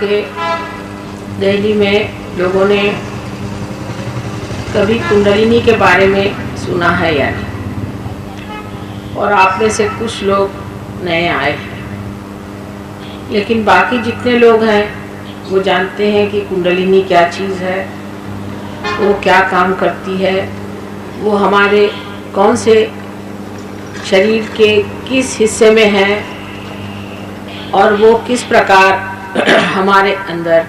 के दिल्ली में लोगों ने कभी कुंडलिनी के बारे में सुना है या नहीं, और आप में से कुछ लोग नए आए हैं, लेकिन बाकी जितने लोग हैं वो जानते हैं कि कुंडलिनी क्या चीज़ है, वो क्या काम करती है, वो हमारे कौन से शरीर के किस हिस्से में है और वो किस प्रकार हमारे अंदर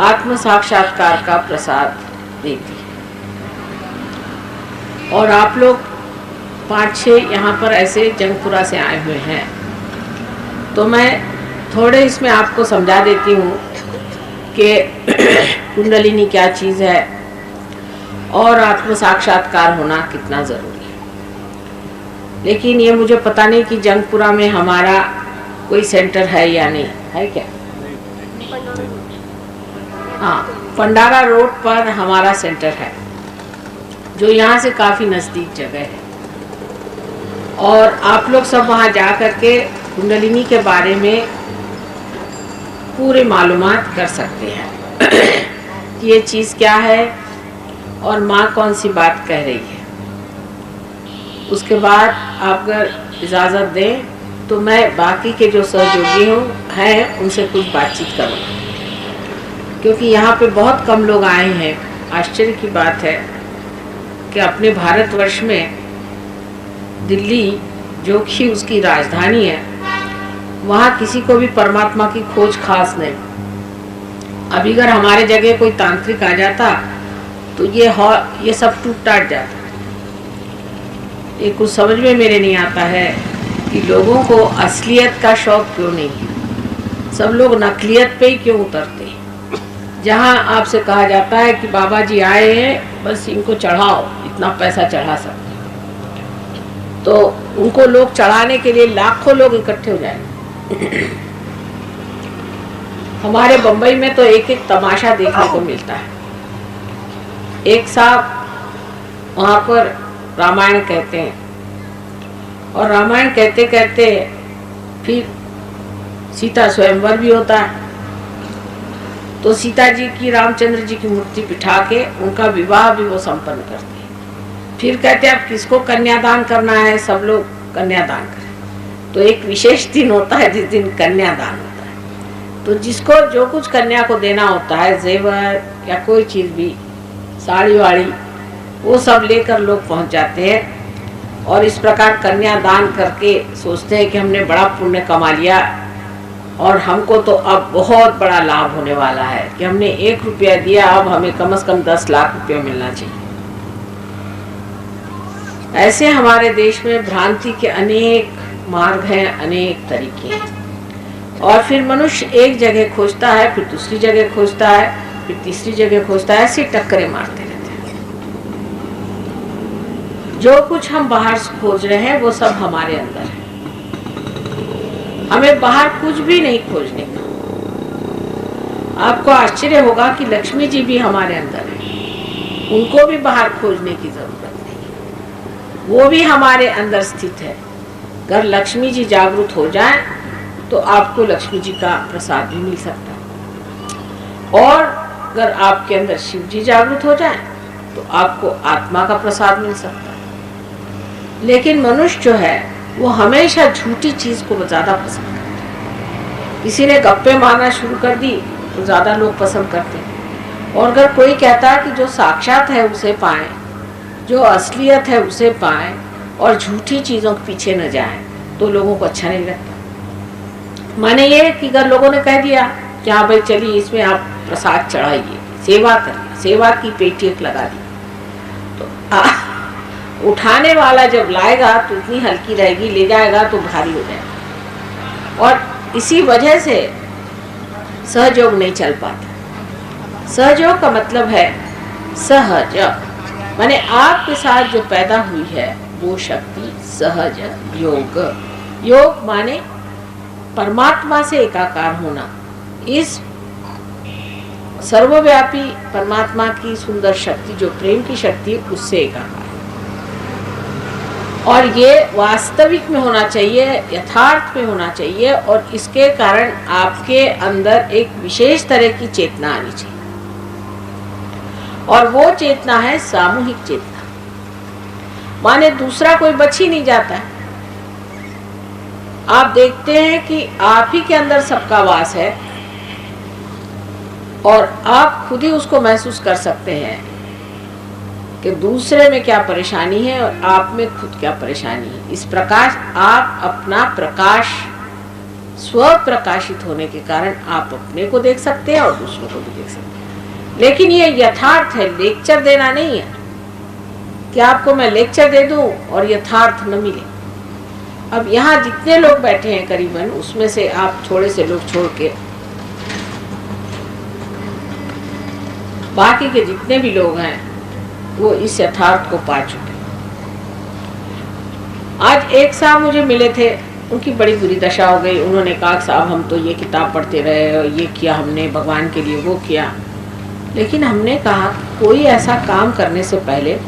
आत्म साक्षात्कार का प्रसाद देती है। और आप लोग 5-6 यहाँ पर ऐसे जंगपुरा से आए हुए हैं, तो मैं थोड़े इसमें आपको समझा देती हूँ कि कुंडलिनी क्या चीज़ है और आत्म साक्षात्कार होना कितना ज़रूरी है। लेकिन ये मुझे पता नहीं कि जंगपुरा में हमारा कोई सेंटर है या नहीं है। क्या? हाँ, पंडारा रोड पर हमारा सेंटर है, जो यहाँ से काफ़ी नज़दीक जगह है, और आप लोग सब वहाँ जा कर के कुंडलिनी के बारे में पूरे मालूमात कर सकते हैं कि ये चीज़ क्या है और माँ कौन सी बात कह रही है। उसके बाद आप अगर इजाज़त दें तो मैं बाकी के जो सहयोगी हैं उनसे कुछ बातचीत करूँगा, क्योंकि यहाँ पे बहुत कम लोग आए हैं। आश्चर्य की बात है कि अपने भारतवर्ष में दिल्ली, जो कि उसकी राजधानी है, वहाँ किसी को भी परमात्मा की खोज खास नहीं। अभी अगर हमारे जगह कोई तांत्रिक आ जाता तो ये सब टूट टाट जाता। ये कुछ समझ में मेरे नहीं आता है कि लोगों को असलियत का शौक क्यों नहीं है, सब लोग नकलियत पे ही क्यों उतरते हैं। जहाँ आपसे कहा जाता है कि बाबा जी आए हैं, बस इनको चढ़ाओ, इतना पैसा चढ़ा सकते, तो उनको लोग चढ़ाने के लिए लाखों लोग इकट्ठे हो जाएंगे। हमारे बम्बई में तो एक एक तमाशा देखने को मिलता है। एक साहब वहाँ पर रामायण कहते हैं, और रामायण कहते कहते फिर सीता स्वयंवर भी होता है, तो सीता जी की, रामचंद्र जी की मूर्ति बिठा के उनका विवाह भी वो संपन्न करते हैं। फिर कहते हैं अब किसको कन्यादान करना है, सब लोग कन्यादान करें। तो एक विशेष दिन होता है जिस दिन कन्यादान होता है, तो जिसको जो कुछ कन्या को देना होता है, जेवर या कोई चीज़ भी, साड़ी वाड़ी, वो सब लेकर लोग पहुंच जाते हैं, और इस प्रकार कन्यादान करके सोचते हैं कि हमने बड़ा पुण्य कमा लिया और हमको तो अब बहुत बड़ा लाभ होने वाला है कि हमने 1 रुपया दिया, अब हमें कम से कम 10 लाख रुपया मिलना चाहिए। ऐसे हमारे देश में भ्रांति के अनेक मार्ग हैं, अनेक तरीके हैं, और फिर मनुष्य एक जगह खोजता है, फिर दूसरी जगह खोजता है, फिर तीसरी जगह खोजता है, ऐसी टक्करें मारते रहते हैं। जो कुछ हम बाहर से खोज रहे हैं वो सब हमारे अंदर है, हमें बाहर कुछ भी नहीं खोजने का। आपको आश्चर्य होगा कि लक्ष्मी जी भी हमारे अंदर है, उनको भी बाहर खोजने की जरूरत नहीं, वो भी हमारे अंदर स्थित है। अगर लक्ष्मी जी जागरूक हो जाएं तो आपको लक्ष्मी जी का प्रसाद भी मिल सकता है, और अगर आपके अंदर शिव जी जागरूक हो जाएं तो आपको आत्मा का प्रसाद मिल सकता है। लेकिन मनुष्य जो है वो हमेशा झूठी चीज़ को ज़्यादा पसंद करता है। किसी ने गप्पे मारना शुरू कर दी तो ज़्यादा लोग पसंद करते हैं, और अगर कोई कहता है कि जो साक्षात है उसे पाएं, जो असलियत है उसे पाएं, और झूठी चीज़ों के पीछे न जाएं, तो लोगों को अच्छा नहीं लगता। माने ये कि अगर लोगों ने कह दिया कि हाँ भाई चलिए इसमें आप प्रसाद चढ़ाइए, सेवा करिए, सेवा की पेटी एक लगा दी, तो उठाने वाला जब लाएगा तो इतनी हल्की रहेगी, ले जाएगा तो भारी हो जाएगा, और इसी वजह से सहयोग नहीं चल पाता। सहयोग का मतलब है सहज, माने आपके साथ जो पैदा हुई है वो शक्ति सहज योग। योग माने परमात्मा से एकाकार होना, इस सर्वव्यापी परमात्मा की सुंदर शक्ति जो प्रेम की शक्ति है उससे एकाकार। और ये वास्तविक में होना चाहिए, यथार्थ में होना चाहिए, और इसके कारण आपके अंदर एक विशेष तरह की चेतना आनी चाहिए, और वो चेतना है सामूहिक चेतना। माने दूसरा कोई बच ही नहीं जाता है। आप देखते हैं कि आप ही के अंदर सबका वास है, और आप खुद ही उसको महसूस कर सकते हैं कि दूसरे में क्या परेशानी है और आप में खुद क्या परेशानी है। इस प्रकार आप अपना प्रकाश, स्व प्रकाशित होने के कारण आप अपने को देख सकते हैं और दूसरों को भी देख सकते हैं। लेकिन ये यथार्थ है, लेक्चर देना नहीं है कि आपको मैं लेक्चर दे दूं और यथार्थ न मिले। अब यहाँ जितने लोग बैठे हैं करीबन, उसमें से आप थोड़े से लोग छोड़ के बाकी के जितने भी लोग हैं वो इस यथार्थ को पा चुके। आज एक साहब मुझे मिले थे, उनकी बड़ी बुरी दशा हो गई। उन्होंने कहा साहब हम तो ये किताब पढ़ते रहे और ये किया हमने भगवान के लिए, वो किया, लेकिन हमने कहा कोई ऐसा काम करने से पहले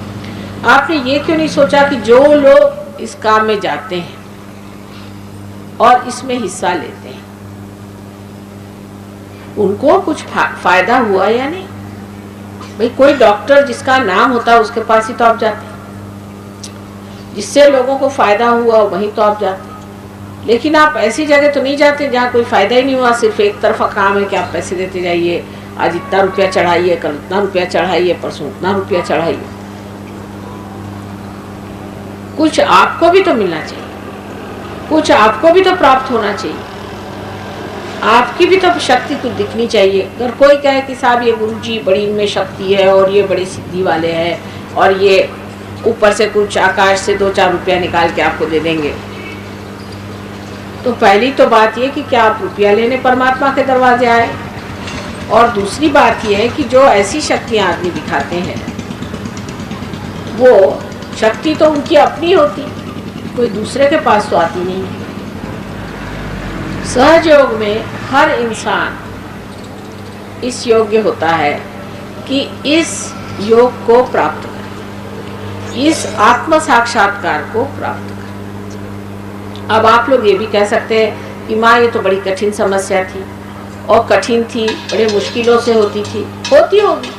आपने ये क्यों नहीं सोचा कि जो लोग इस काम में जाते हैं और इसमें हिस्सा लेते हैं उनको कुछ फायदा हुआ या नहीं। भाई कोई डॉक्टर जिसका नाम होता है उसके पास ही तो आप जाते हैं, जिससे लोगों को फायदा हुआ वहीं तो आप जाते हैं। लेकिन आप ऐसी जगह तो नहीं जाते जहाँ कोई फायदा ही नहीं हुआ, सिर्फ एक तरफा काम है कि आप पैसे देते जाइए, आज इतना रुपया चढ़ाइए, कल उतना रुपया चढ़ाइए, परसों उतना रुपया चढ़ाइए। कुछ आपको भी तो मिलना चाहिए, कुछ आपको भी तो प्राप्त होना चाहिए, आपकी भी तो शक्ति कुछ दिखनी चाहिए। अगर कोई कहे कि साहब ये गुरुजी बड़ी इनमें शक्ति है और ये बड़ी सिद्धि वाले हैं और ये ऊपर से कुछ आकाश से 2-4 रुपया निकाल के आपको दे देंगे, तो पहली तो बात ये कि क्या आप रुपया लेने परमात्मा के दरवाजे आए, और दूसरी बात ये है कि जो ऐसी शक्तियाँ आदमी दिखाते हैं वो शक्ति तो उनकी अपनी होती, कोई दूसरे के पास तो आती नहीं है। सहजयोग में हर इंसान इस योग्य होता है कि इस योग को प्राप्त करे, इस आत्म साक्षात्कार को प्राप्त करे। अब आप लोग ये भी कह सकते हैं कि माँ ये तो बड़ी कठिन समस्या थी और कठिन थी, बड़े मुश्किलों से होती थी, होती होगी,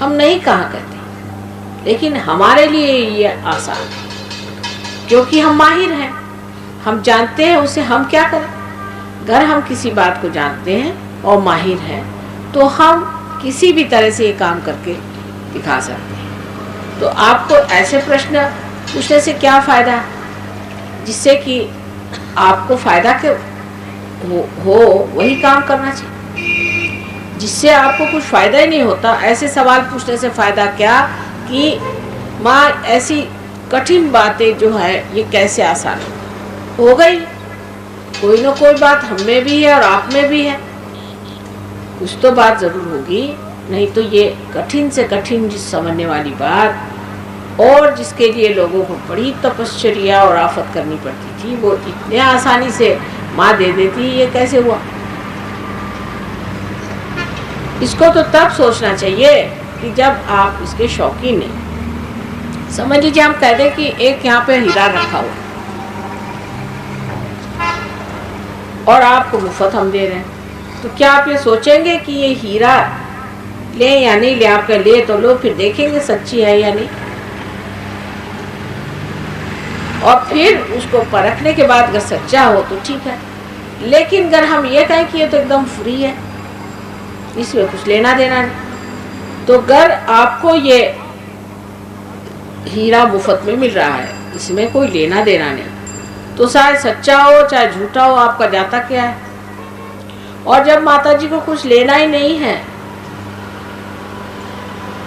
हम नहीं कहा कहते, लेकिन हमारे लिए ये आसान है क्योंकि हम माहिर हैं, हम जानते हैं उसे हम क्या करें। अगर हम किसी बात को जानते हैं और माहिर हैं तो हम किसी भी तरह से ये काम करके दिखा सकते हैं। तो आपको ऐसे प्रश्न पूछने से क्या फ़ायदा, जिससे कि आपको फ़ायदा के हो वही काम करना चाहिए। जिससे आपको कुछ फ़ायदा ही नहीं होता, ऐसे सवाल पूछने से फ़ायदा क्या कि माँ ऐसी कठिन बातें जो है ये कैसे आसान हो गई। कोई ना कोई बात हम में भी है और आप में भी है, कुछ तो बात ज़रूर होगी, नहीं तो ये कठिन से कठिन जिस समझने वाली बात और जिसके लिए लोगों को बड़ी तपश्चर्या और आफत करनी पड़ती थी, वो इतने आसानी से माँ दे देती, ये कैसे हुआ। इसको तो तब सोचना चाहिए कि जब आप इसके शौकीन नहीं। समझ लीजिए हम कह दें कि एक यहाँ पे हीरा रखा हुआ और आपको मुफ्त हम दे रहे हैं, तो क्या आप ये सोचेंगे कि ये हीरा ले या नहीं ले। आप ले तो लो, फिर देखेंगे सच्ची है या नहीं, और फिर उसको परखने के बाद अगर सच्चा हो तो ठीक है। लेकिन अगर हम ये कहें कि ये तो एकदम फ्री है, इसमें कुछ लेना देना नहीं, तो अगर आपको ये हीरा मुफ्त में मिल रहा है, इसमें कोई लेना देना नहीं, तो चाहे सच्चा हो चाहे झूठा हो, आपका जाता क्या है। और जब माता जी को कुछ लेना ही नहीं है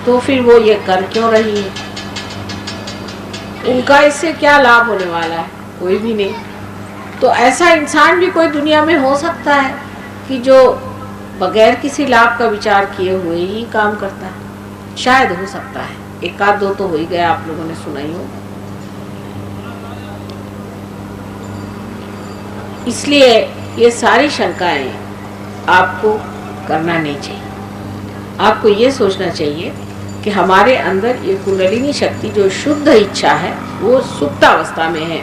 तो फिर वो ये कर क्यों रही है, उनका इससे क्या लाभ होने वाला है, कोई भी नहीं। तो ऐसा इंसान भी कोई दुनिया में हो सकता है कि जो बगैर किसी लाभ का विचार किए हुए ही काम करता है, शायद हो सकता है, एक आध दो तो हो ही गया, आप लोगों ने सुना ही हो। इसलिए ये सारी शंकाएं आपको करना नहीं चाहिए। आपको ये सोचना चाहिए कि कि हमारे अंदर ये कुंडलिनी शक्ति जो शुद्ध इच्छा है वो सुप्तावस्था में है,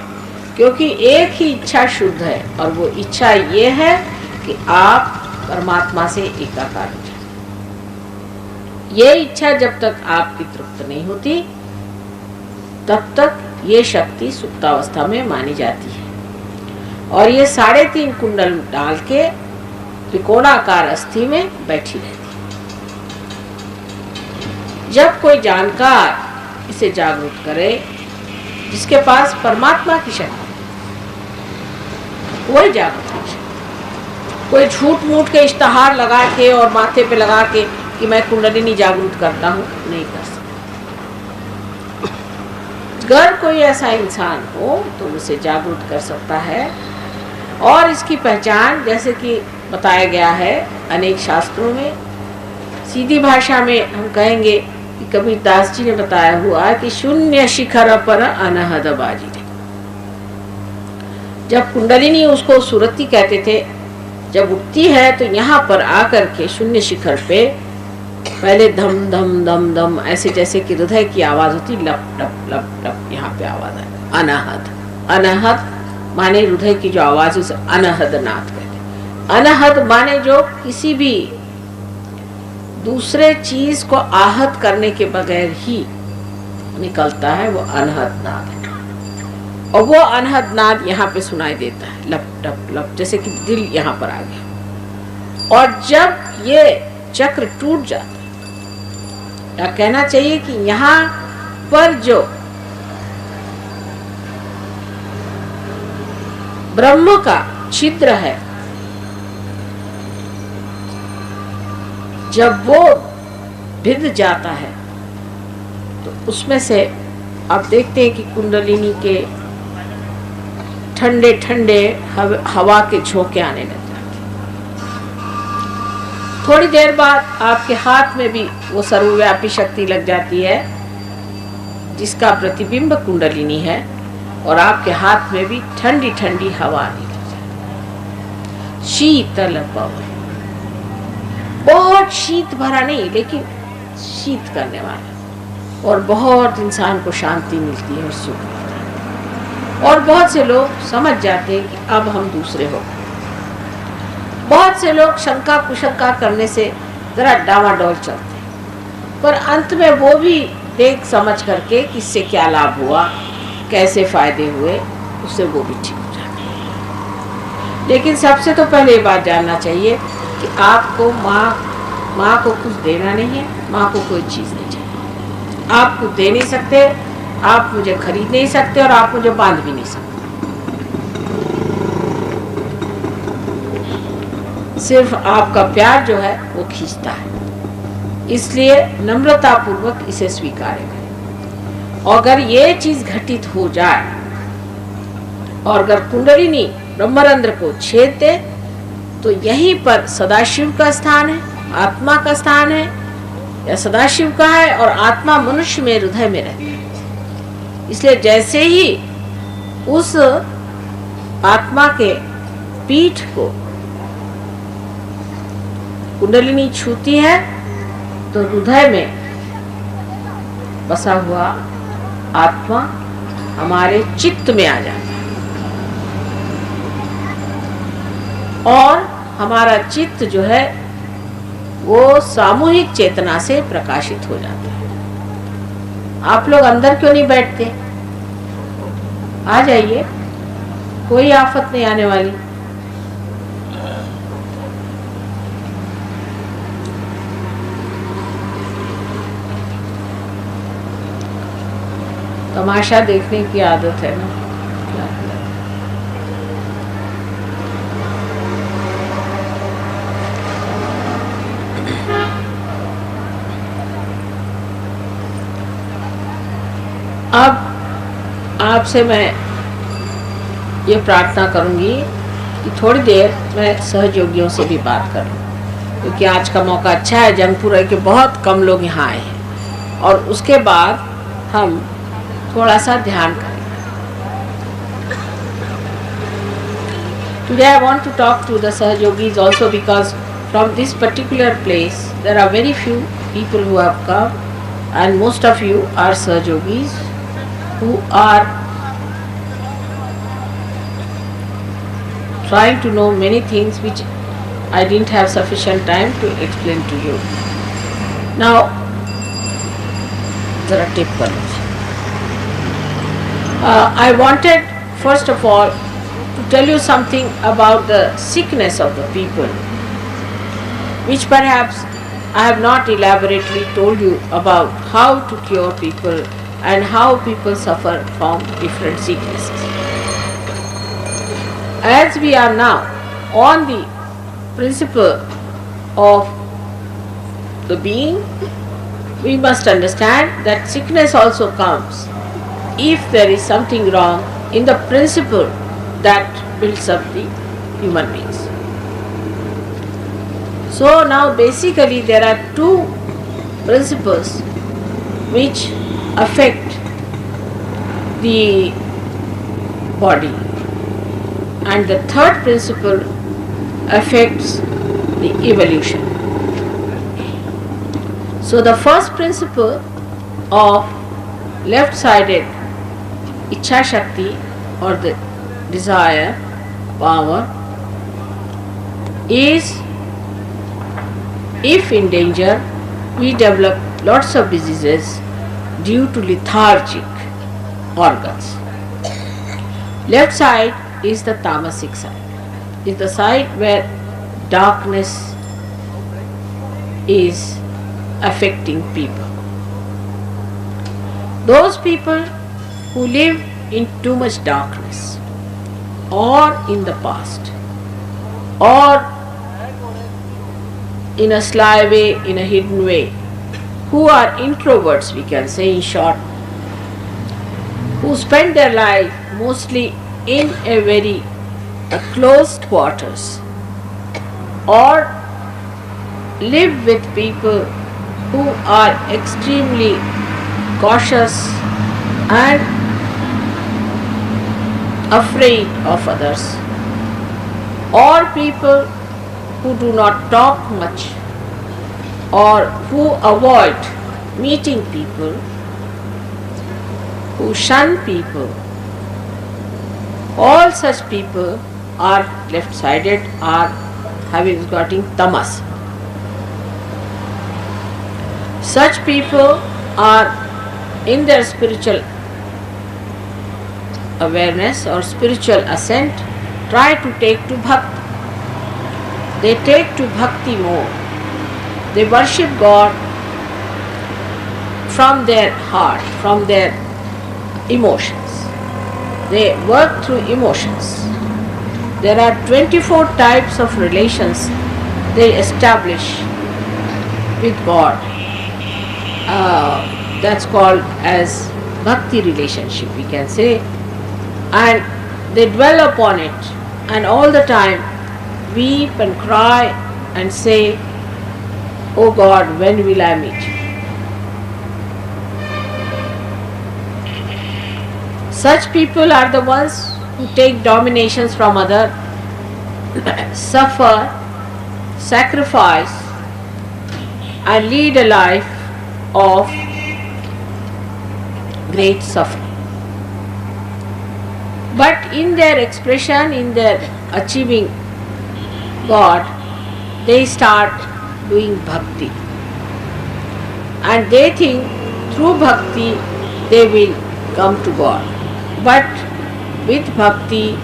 क्योंकि एक ही इच्छा शुद्ध है और वो इच्छा ये है कि आप परमात्मा से एकाकार हो जाए। ये इच्छा जब तक आपकी तृप्त नहीं होती तब तक ये शक्ति सुप्तावस्था में मानी जाती है। और ये 3.5 कुंडल डाल के त्रिकोणाकार अस्थि में बैठी रहती है। जब कोई जानकार इसे जागरूक करे, जिसके पास परमात्मा की शक्ति, वही जागरूक हो जाए। कोई झूठ मूठ के इश्तहार लगा के और माथे पे लगा के कि मैं कुंडलिनी जागरूक करता हूँ, नहीं कर सकता। अगर कोई ऐसा इंसान हो तो उसे जागरूक कर सकता है। और इसकी पहचान जैसे कि बताया गया है अनेक शास्त्रों में, सीधी भाषा में हम कहेंगे कि कबीर दास जी ने बताया हुआ कि शून्य शिखर पर अनहद बाजी। जब कुंडलिनी उसको सुरति कहते थे, जब उठती है तो यहाँ पर आकर के शून्य शिखर पे पहले धम धम धम धम ऐसे जैसे कि हृदय की आवाज होती, लप लप लप लप, यहाँ पे आवाज आए। अनहद, अनहद माने हृदय की जो आवाज उसे अनहद नाद कहते। अनहद माने जो किसी भी दूसरे चीज को आहत करने के बगैर ही निकलता है, वो अनहद नाद है। और वो अनहद नाद यहाँ पे सुनाई देता है, लप लप लप, जैसे कि दिल यहाँ पर आ गया। और जब ये चक्र टूट जाता है, या कहना चाहिए कि यहाँ पर जो ब्रह्म का छिद्र है, जब वो भिद जाता है तो उसमें से आप देखते हैं कि कुंडलिनी के ठंडे ठंडे हवा के झोंके आने लग जाते हैं। थोड़ी देर बाद आपके हाथ में भी वो सर्वव्यापी शक्ति लग जाती है, जिसका प्रतिबिंब कुंडलिनी है, और आपके हाथ में भी ठंडी ठंडी हवा आने लग जाती है। शीतल पवन, बहुत शीत भरा नहीं लेकिन शीत करने वाला, और बहुत इंसान को शांति मिलती है और सुख मिलता है। और बहुत से लोग समझ जाते हैं कि अब हम दूसरे हो। बहुत से लोग शंका कुशंका करने से जरा डावाडोल चलते हैं, पर अंत में वो भी देख समझ करके किससे क्या लाभ हुआ, कैसे फायदे हुए, उससे वो भी ठीक हो जाते हैं। लेकिन सबसे तो पहले ये बात जानना चाहिए कि आपको माँ को कुछ देना नहीं है, माँ को कोई चीज़ नहीं चाहिए। आप कुछ दे नहीं सकते, आप मुझे खरीद नहीं सकते, और आप मुझे बांध भी नहीं सकते। सिर्फ आपका प्यार जो है वो खींचता है। इसलिए नम्रता पूर्वक इसे स्वीकार करें। और अगर ये चीज घटित हो जाए, और अगर कुंडलिनी ब्रह्मरंध्र को छेद दे, तो यहीं पर सदाशिव का स्थान है, आत्मा का स्थान है, या सदाशिव का है, और आत्मा मनुष्य में हृदय में रहता है। इसलिए जैसे ही उस आत्मा के पीठ को कुंडलिनी छूती है, तो हृदय में बसा हुआ आत्मा हमारे चित्त में आ जाता है, और हमारा चित्त जो है वो सामूहिक चेतना से प्रकाशित हो जाता है। आप लोग अंदर क्यों नहीं बैठते? आ जाइए, कोई आफत नहीं आने वाली। तमाशा देखने की आदत है ना, क्या करें? अब आपसे मैं ये प्रार्थना करूंगी कि थोड़ी देर मैं सहयोगियों से भी बात करूं, क्योंकि आज का मौका अच्छा है। जंगपुर के बहुत कम लोग यहाँ आए हैं, और उसके बाद हम थोड़ा सा ध्यान करें। Today I want to talk to the Sahajyogis also, because from this particular place there are very few people who have come and most of you are Sahajyogis who are trying to know many things which I didn't have sufficient time to explain to you. Now, zara tip kar लीजिए. I wanted first of all to tell you something about the sickness of the people, which perhaps I have not elaborately told you about how to cure people and how people suffer from different sicknesses. As we are now on the principle of the being, we must understand that sickness also comes if there is something wrong in the principle that builds up the human beings. So now basically there are two principles which affect the body, and the third principle affects the evolution. So the first principle of left-sided Iccha Shakti or the desire power is, if in danger, we develop lots of diseases due to lethargic organs. Left side is the tamasic side, is the side where darkness is affecting people. Those people who live in too much darkness, or in the past, or in a sly way, in a hidden way, who are introverts, we can say in short, who spend their life mostly in a very closed quarters, or live with people who are extremely cautious and afraid of others, or people who do not talk much, or who avoid meeting people, who shun people. All such people are left-sided, are getting tamas. Such people are in their spiritual awareness or spiritual ascent try to take to bhakti. They take to bhakti more. They worship God from their heart, from their emotions. They work through emotions. There are 24 types of relations they establish with God. That's called as bhakti relationship, we can say. And they dwell upon it, and all the time weep and cry and say, "Oh God, when will I meet you?" Such people are the ones who take dominations from others, suffer, sacrifice, and lead a life of great suffering. But in their expression, in their achieving God, they start doing bhakti. And they think through bhakti they will come to God. But with bhakti,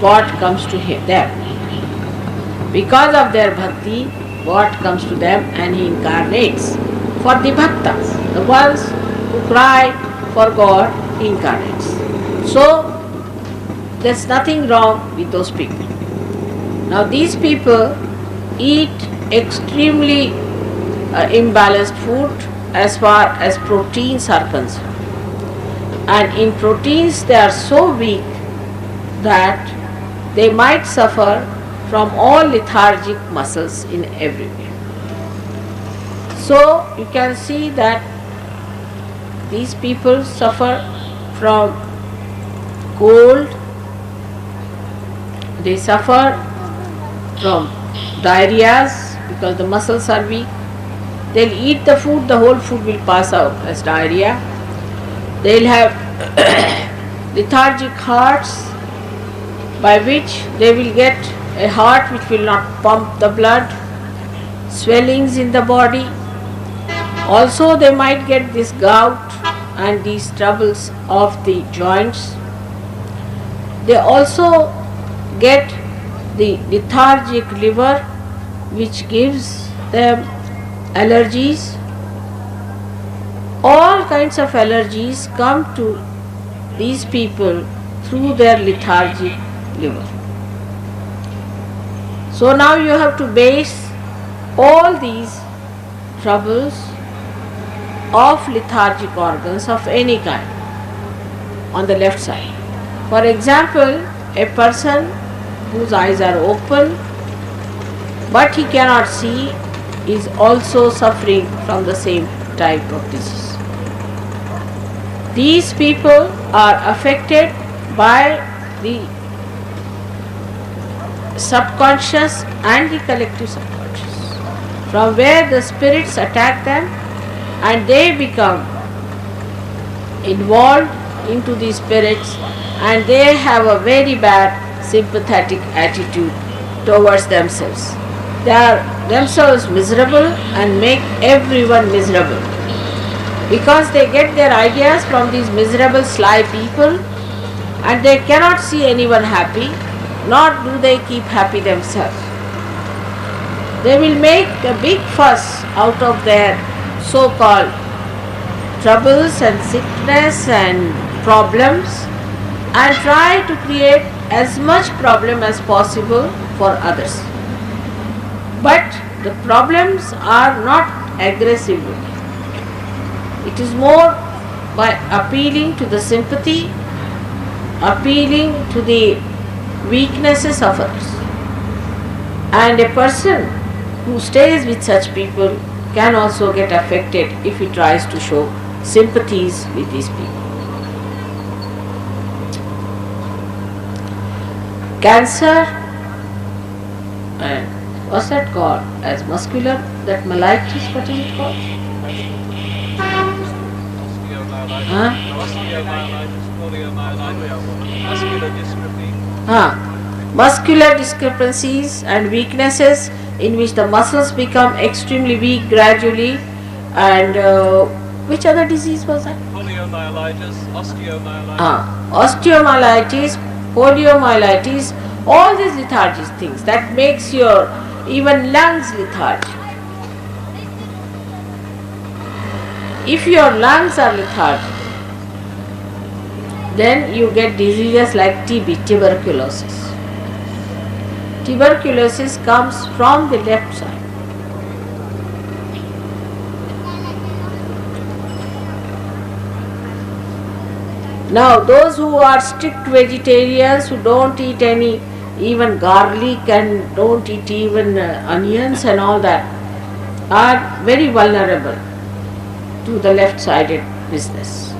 God comes to them. Because of their bhakti, God comes to them and He incarnates for the bhaktas. The ones who cry for God, He incarnates. So, there's nothing wrong with those people. Now these people eat extremely imbalanced food as far as proteins are concerned. And in proteins they are so weak that they might suffer from all lethargic muscles in everywhere. So you can see that these people suffer from cold, they suffer from diarrheas because the muscles are weak, they'll eat the food, the whole food will pass out as diarrhea. They'll have lethargic hearts, by which they will get a heart which will not pump the blood, swellings in the body. Also they might get this gout and these troubles of the joints. They also get the lethargic liver, which gives them allergies. All kinds of allergies come to these people through their lethargic liver. So now you have to base all these troubles of lethargic organs of any kind on the left side. For example, a person whose eyes are open but he cannot see is also suffering from the same type of disease. These people are affected by the subconscious and the collective subconscious, from where the spirits attack them and they become involved into the spirits, and they have a very bad sympathetic attitude towards themselves. They are themselves miserable and make everyone miserable, because they get their ideas from these miserable, sly people, and they cannot see anyone happy, nor do they keep happy themselves. They will make a big fuss out of their so-called troubles and sickness and problems, and try to create as much problem as possible for others. But the problems are not aggressively. It is more by appealing to the sympathy, appealing to the weaknesses of others. And a person who stays with such people can also get affected if he tries to show sympathies with these people. Cancer, and what's that called? As muscular, that myelitis, what is it called? Muscular discrepancies and weaknesses in which the muscles become extremely weak gradually, and which other disease was that? Poliomyelitis, osteomyelitis, poliomyelitis, all these lethargic things that makes your even lungs lethargic. If your lungs are lethargic, then you get diseases like TB, tuberculosis. Tuberculosis comes from the left side. Now those who are strict vegetarians, who don't eat any even garlic and don't eat even onions and all that, are very vulnerable to the left-sided business.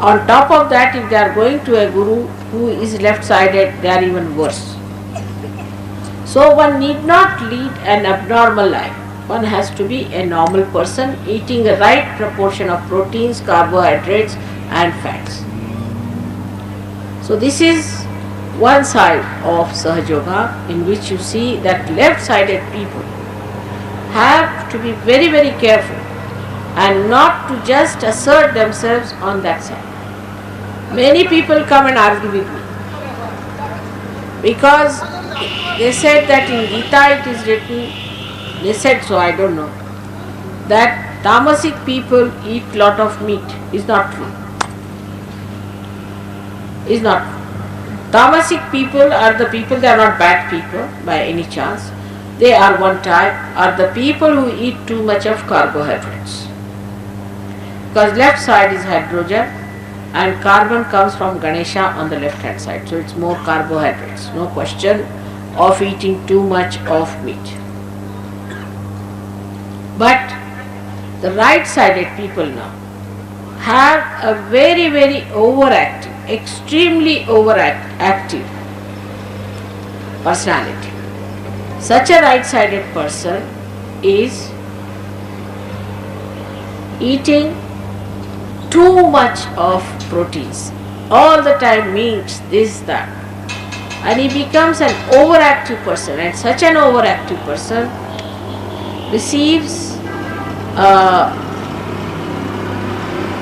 On top of that, if they are going to a guru who is left-sided, they are even worse. So one need not lead an abnormal life. One has to be a normal person, eating a right proportion of proteins, carbohydrates and fats. So this is one side of Sahaja Yoga, in which you see that left-sided people have to be very, very careful and not to just assert themselves on that side. Many people come and argue with me because they said that in Gita it is written, they said so, I don't know, that tamasic people eat lot of meat. Is not true. Is not true. Tamasic people are the people, they are not bad people by any chance. They are one type, are the people who eat too much of carbohydrates. Because left side is hydrogen and carbon comes from Ganesha on the left hand side. So it's more carbohydrates. No question of eating too much of meat. But the right sided people now have a very, very overactive, extremely overactive personality. Such a right-sided person is eating too much of proteins, all the time meats, this, that, and he becomes an overactive person, and such an overactive person receives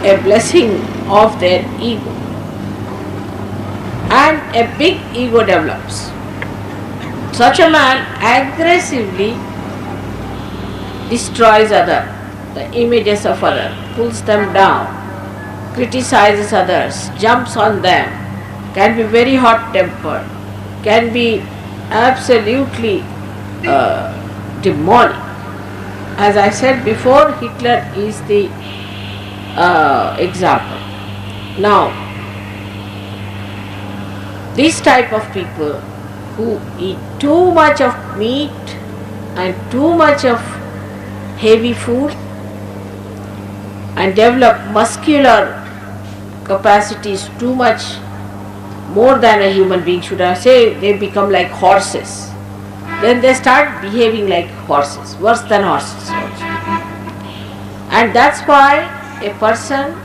a blessing of their ego, and a big ego develops. Such a man aggressively destroys the images of others, pulls them down, criticizes others, jumps on them, can be very hot-tempered, can be absolutely demonic. As I said before, Hitler is the example. Now, this type of people who eat too much of meat and too much of heavy food and develop muscular capacities too much, more than a human being should have, say they become like horses, then they start behaving like horses, worse than horses also. And that's why a person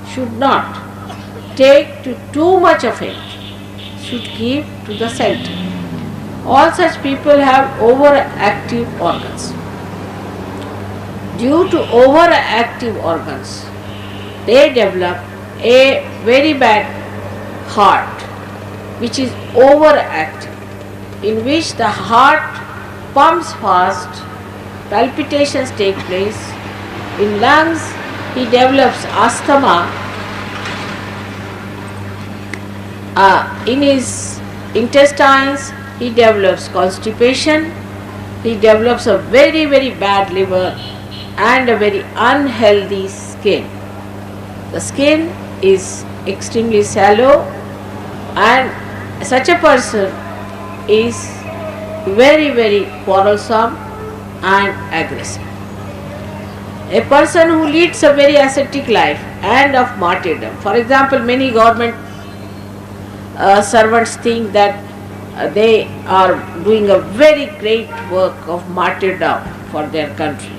should not take to too much of it, should keep to the center. All such people have overactive organs. Due to overactive organs, they develop a very bad heart, which is overactive, in which the heart pumps fast, palpitations take place. In lungs, he develops asthma. In his intestines, he develops constipation. He develops a very, very bad liver and a very unhealthy skin. The skin is extremely shallow, and such a person is very, very quarrelsome and aggressive. A person who leads a very ascetic life and of martyrdom. For example, many government servants think that they are doing a very great work of martyrdom for their country.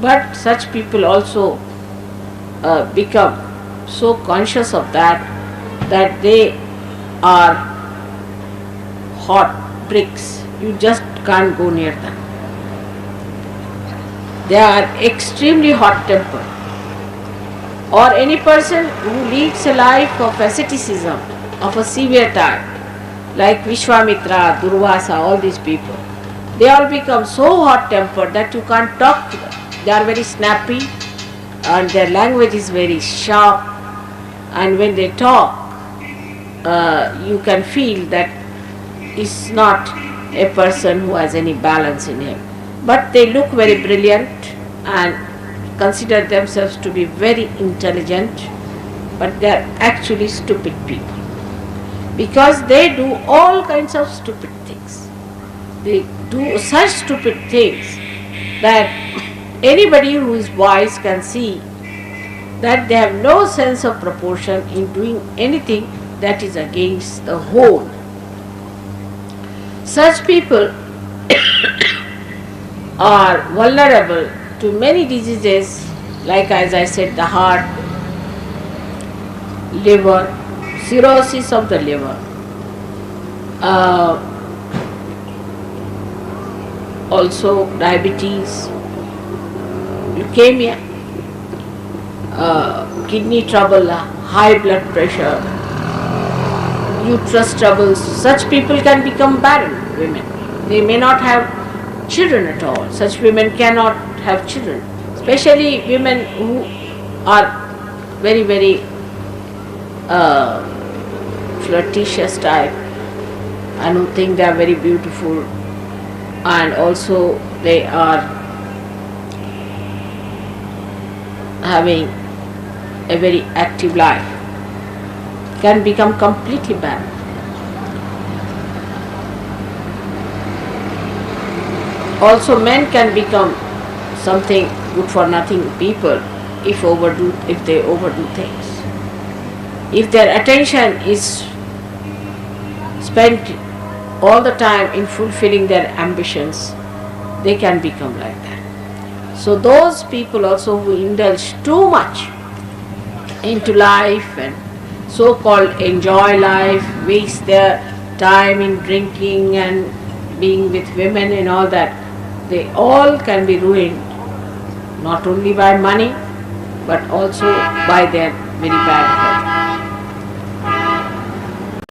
But such people also become so conscious of that they are hot bricks. You just can't go near them. They are extremely hot-tempered. Or any person who leads a life of asceticism, of a severe type, like Vishwamitra, Durvasa, all these people, they all become so hot-tempered that you can't talk to them. They are very snappy and their language is very sharp, and when they talk, you can feel that is not a person who has any balance in him. But they look very brilliant and consider themselves to be very intelligent, but they are actually stupid people, because they do all kinds of stupid things. They do such stupid things that anybody who is wise can see that they have no sense of proportion in doing anything that is against the whole. Such people are vulnerable to many diseases, like, as I said, the heart, liver, cirrhosis of the liver, also diabetes, leukemia, kidney trouble, high blood pressure, uterus troubles. Such people can become barren women. They may not have children at all. Such women cannot have children, especially women who are very, very flirtatious type and who think they are very beautiful, and also they are having a very active life, can become completely barren. Also, men can become something good for nothing people if they overdo things. If their attention is spent all the time in fulfilling their ambitions, they can become like that. So those people also who indulge too much into life and so-called enjoy life, waste their time in drinking and being with women and all that, they all can be ruined, not only by money but also by their very bad health.